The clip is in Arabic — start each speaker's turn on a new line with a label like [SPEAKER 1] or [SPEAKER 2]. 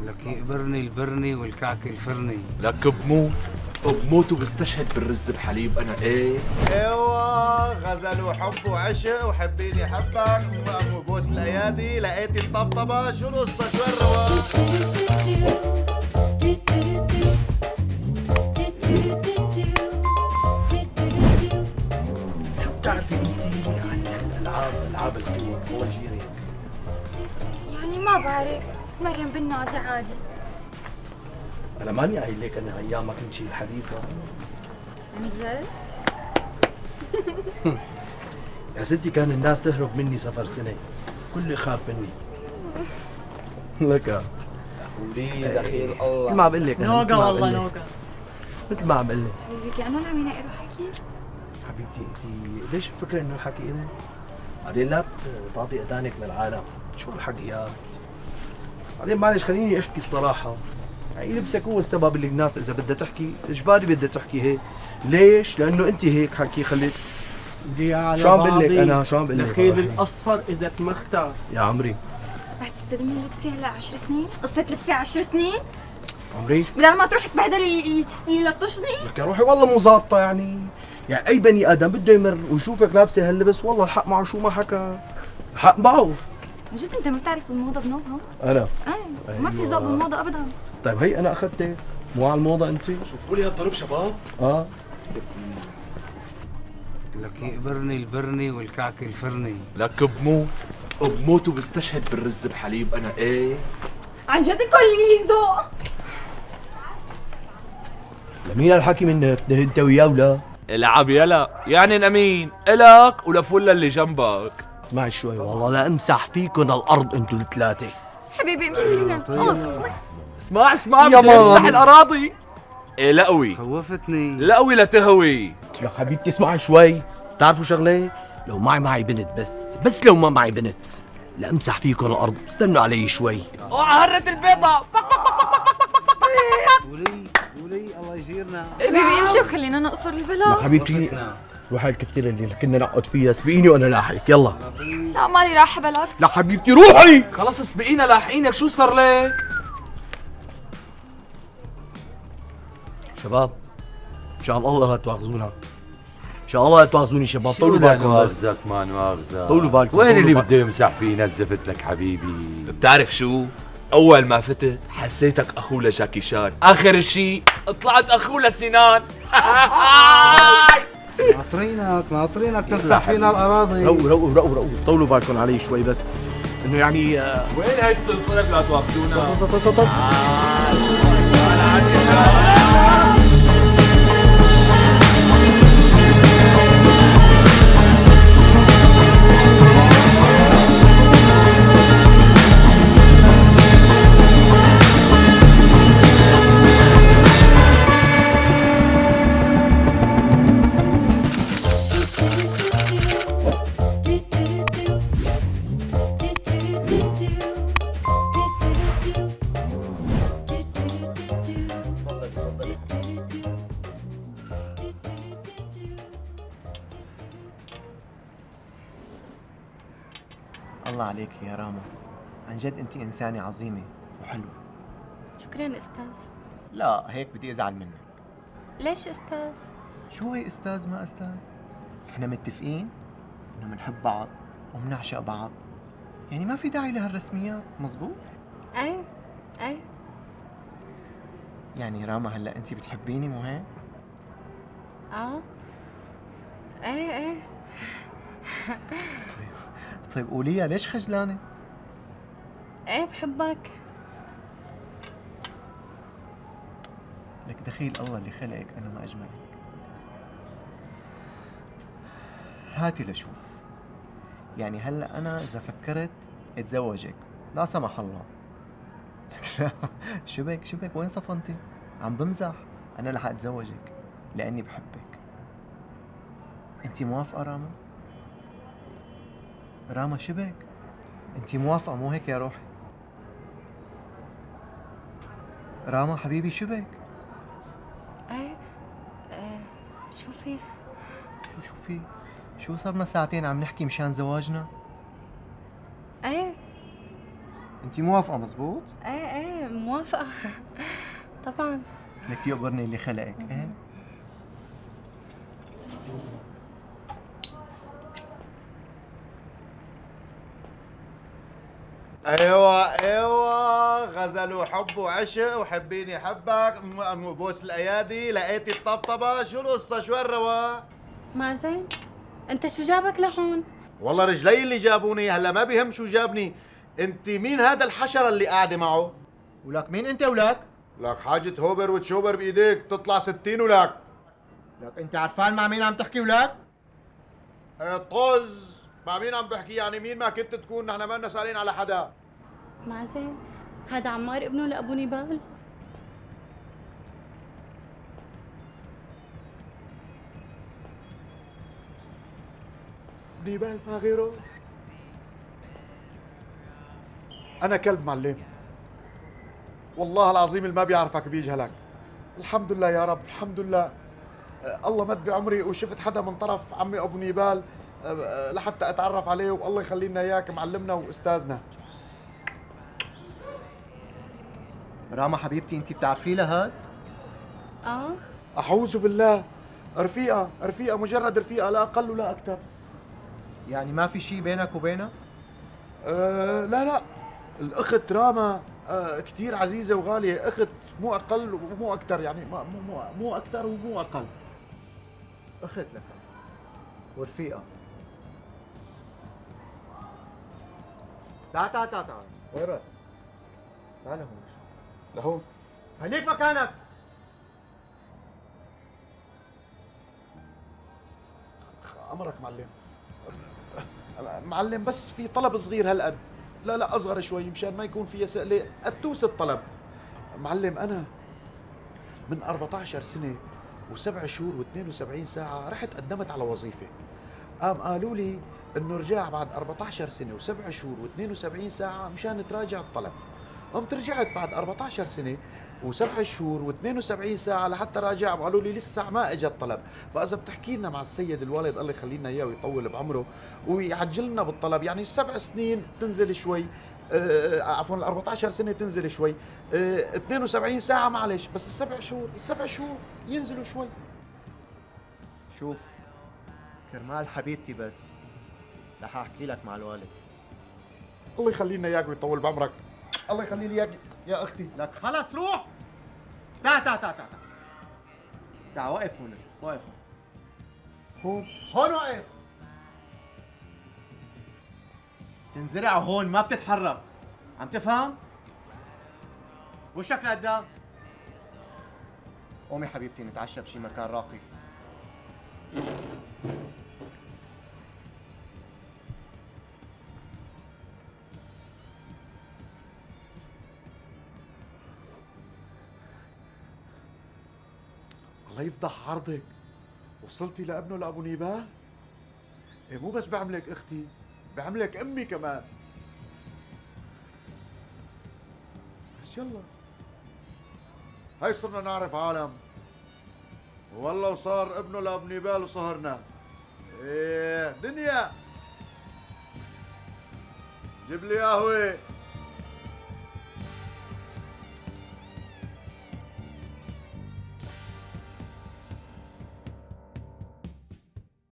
[SPEAKER 1] لك يقبرني البرني والكعك الفرني.
[SPEAKER 2] لك بموت وبستشهد بالرز بحليب انا ايه.
[SPEAKER 3] ايوه غزل وحب وعشق وحبيني حبك وبوس الايادي لقيتي الطبطبه شو القصه شو الرواق.
[SPEAKER 4] شو بتعرفي انت عن الالعاب القوى والله جيري؟
[SPEAKER 5] يعني ما بعرف، مرن بالنادي عادي.
[SPEAKER 4] انا ماني قايل لك انا ايام ما كنت شيء حديثه.
[SPEAKER 5] انزل.
[SPEAKER 4] يا ستي كان الناس تهرب مني سفر سنه، كله يخاف مني. لك
[SPEAKER 2] وليد اخير الله
[SPEAKER 4] مثل ما عم بقول لك
[SPEAKER 6] نوقا والله نوقا.
[SPEAKER 4] مثل ما عم بقول لك
[SPEAKER 5] حبيبي انا اللي عم ينقي حكي.
[SPEAKER 4] حبيبتي انت ليش مفكره انه الحكي إلي؟ بعدين لا تعطي اذانك للعالم، شو الحكيات؟ بعدين معلش خليني احكي الصراحه، يعني لبسك هو السبب اللي الناس اذا بدها تحكي اجباري بدها تحكي هيك. ليش؟ لانه انت هيك حكي خليك. شو عم بقول لك انا؟ شو عم بقول لك؟
[SPEAKER 6] الخيل الاصفر اذا تمختار.
[SPEAKER 4] يا عمري
[SPEAKER 5] رح تستلمني لبسي هلا 10 سنين؟ قصة لبسي 10 سنين؟
[SPEAKER 4] عمري
[SPEAKER 5] بدل ما تروح تبهدل اللي لطشني؟
[SPEAKER 4] لك يا روحي والله مو ظابطه يعني اي بني ادم بده يمر ويشوفك لابسه هاللبس والله الحق معه شو ما حكى، الحق معه.
[SPEAKER 5] عن جد انت ما بتعرف بالموضه بنوبها؟
[SPEAKER 4] انا
[SPEAKER 5] ما في ذوق بالموضه ابدا.
[SPEAKER 4] طيب هي انا اخذتك مو على الموضه انت.
[SPEAKER 2] شوفوا لي هالضرب شباب.
[SPEAKER 1] لك يقبرني البرني والكعك الفرني.
[SPEAKER 2] لك بموت وبستشهد بالرز بحليب انا ايه.
[SPEAKER 5] عن جد كل ذوق.
[SPEAKER 4] لمين الحكي منك؟ انت وياه ولا؟
[SPEAKER 2] العب يلا يعني نمين الك ولفولا اللي جنبك.
[SPEAKER 4] اسمعي شوي والله لا امسح فيكم الارض انتوا الثلاثه.
[SPEAKER 5] حبيبي امشي خلينا الله.
[SPEAKER 2] اسمع
[SPEAKER 4] يا
[SPEAKER 2] بدي
[SPEAKER 4] ماما.
[SPEAKER 2] امسح الاراضي. إيه لقوي
[SPEAKER 1] خوفتني.
[SPEAKER 2] لقوي لتهوي.
[SPEAKER 4] يا حبيبتي اسمعي شوي، بتعرفوا شغله؟ لو معي بنت بس لو ما معي بنت لامسح فيكم الارض، استنوا علي شوي.
[SPEAKER 2] هرت البيضة.
[SPEAKER 1] ولي الله يجيرنا.
[SPEAKER 5] حبيبي امشي وخلينا نقصر
[SPEAKER 4] يا
[SPEAKER 5] البلا.
[SPEAKER 4] حبيبتي روحي الكفتيرة اللي كنا نقعد فيها سبقيني وانا لاحقك يلا.
[SPEAKER 5] لا مالي راح بلك.
[SPEAKER 4] لا حبيبتي روحي.
[SPEAKER 2] خلص سبقينا لاحقينك شو صار لك؟
[SPEAKER 4] شباب ان شاء الله لا تواخذونا، ان شاء الله لا تواخذوني شباب، طولوا بالكم بس.
[SPEAKER 7] ما نواخذك.
[SPEAKER 4] طولوا بالكم.
[SPEAKER 7] وين اللي
[SPEAKER 4] طولوا
[SPEAKER 7] بده يمسح فينا الزفت لك حبيبي؟
[SPEAKER 2] بتعرف شو؟ أول ما فتت حسيتك أخو لجاكي شان، آخر شي طلعت أخو لسنان.
[SPEAKER 1] ناطرينك تمسح فينا الأراضي.
[SPEAKER 4] روقوا طولوا بالكم علي شوي بس انه يعني
[SPEAKER 2] وين هيك بتنصرف لا تواخذونا؟
[SPEAKER 3] الله عليك يا راما، عن جد انت انسانه عظيمه وحلوه.
[SPEAKER 5] شكرا استاذ.
[SPEAKER 3] لا هيك بدي ازعل منك.
[SPEAKER 5] ليش استاذ؟
[SPEAKER 3] شو هي استاذ ما استاذ؟ احنا متفقين انه بنحب بعض وبنعشق بعض، يعني ما في داعي لهالرسميات، مزبوط؟
[SPEAKER 5] ايه ايه.
[SPEAKER 3] يعني راما هلا انت بتحبيني مو هيك؟
[SPEAKER 5] ايه.
[SPEAKER 3] طيب قوليها ليش خجلانه؟
[SPEAKER 5] ايه بحبك.
[SPEAKER 3] لك دخيل الله اللي خلقك انا ما اجملك. هاتي لشوف، يعني هلا انا اذا فكرت اتزوجك لا سمح الله. لا شبك وين صفنتي؟ عم بمزح، انا رح اتزوجك لاني بحبك. انت موافقه راما؟ راما شبك؟ انت موافقه مو هيك يا روحي؟ راما حبيبي شبك؟
[SPEAKER 5] ايه شو في؟
[SPEAKER 3] شو في؟ شو صرنا ساعتين عم نحكي مشان زواجنا؟
[SPEAKER 5] ايه
[SPEAKER 3] انت انت موافقة مزبوط؟
[SPEAKER 5] ايه موافقة. طبعا.
[SPEAKER 3] لك يقبرني اللي خلقك، ايه؟
[SPEAKER 8] ايوه غزل وحب وعشق وحبيني حبك بوس الايادي لقيتي الطبطبه شو القصه شو الروا؟
[SPEAKER 5] مازن انت شو جابك لهون؟
[SPEAKER 8] والله رجلي اللي جابوني هلا ما بيهم شو جابني. انت مين هذا الحشره اللي قاعده معه؟
[SPEAKER 3] ولك مين انت ولك؟
[SPEAKER 8] لك حاجه هوبر وتشوبر بايديك تطلع 60 ولك.
[SPEAKER 3] لك انت عرفان مع مين عم تحكي ولك؟
[SPEAKER 8] طز مع مين عم بحكي يعني مين ما كنت تكون نحن ما لنا سالين على حدا.
[SPEAKER 5] مازن هذا عمار ابنه لابو نبال.
[SPEAKER 8] نيبال ما غيره. انا كلب معلم والله العظيم اللي ما بيعرفك بيجهلك. الحمد لله يا رب الحمد لله. الله مد بعمري وشفت حدا من طرف عمي ابو نيبال لحتى اتعرف عليه والله يخلي لنا اياك معلمنا واستاذنا.
[SPEAKER 3] راما حبيبتي انت بتعرفيه لهاد؟
[SPEAKER 5] اه
[SPEAKER 8] اعوذ بالله. رفيقه مجرد رفيقه لا اقل ولا اكثر.
[SPEAKER 3] يعني ما في شيء بينك وبينها؟
[SPEAKER 8] لا الاخت راما كثير عزيزه وغاليه. اخت مو اقل ومو اكثر يعني مو اكثر ومو اقل.
[SPEAKER 3] اخت لك ورفيقة. تعال وين رايح؟ تعال هون
[SPEAKER 8] لهون
[SPEAKER 3] خليك مكانك.
[SPEAKER 8] امرك معلم بس في طلب صغير هالقد. لا اصغر شوي مشان ما يكون فيها سئله اتوس الطلب. معلم انا من 14 سنه و7 شهور و72 ساعه رحت قدمت على وظيفه. قالوا لي انه رجع بعد 14 سنه و7 شهور و72 ساعه مشان تراجع الطلب. قمت رجعت بعد 14 سنه و7 شهور و72 ساعة لحتى راجعهم. قالوا لي لسه ما اجى الطلب. فإذا بتحكي لنا مع السيد الوالد الله يخلي لنا إياه ويطول بعمره ويعجل لنا بالطلب يعني ال7 سنين تنزل شوي عفوا ال 14 سنة تنزل شوي 72 ساعة معلش بس ال7 شهور ينزلوا شوي.
[SPEAKER 3] شوف كرمال حبيبتي بس رح احكي لك مع الوالد.
[SPEAKER 8] الله يخلي لنا إياك ويطول بعمرك. الله يخلي لي إياك يا أختي.
[SPEAKER 3] لك خلص روح. تعال وقف هون وقف هون وقف. تنزرع هون ما بتتحرك. عم تفهم؟ وشك لقدام. قومي حبيبتي نتعشى بشي مكان راقي.
[SPEAKER 8] الله يفضح عرضك. وصلتي لابنه لابو نيبال؟ إيه مو بس بعملك اختي بعملك امي كمان. بس يلا هاي صرنا نعرف عالم. والله وصار ابنه لابو نيبال وصهرنا. ايه دنيا جيب لي قهوه.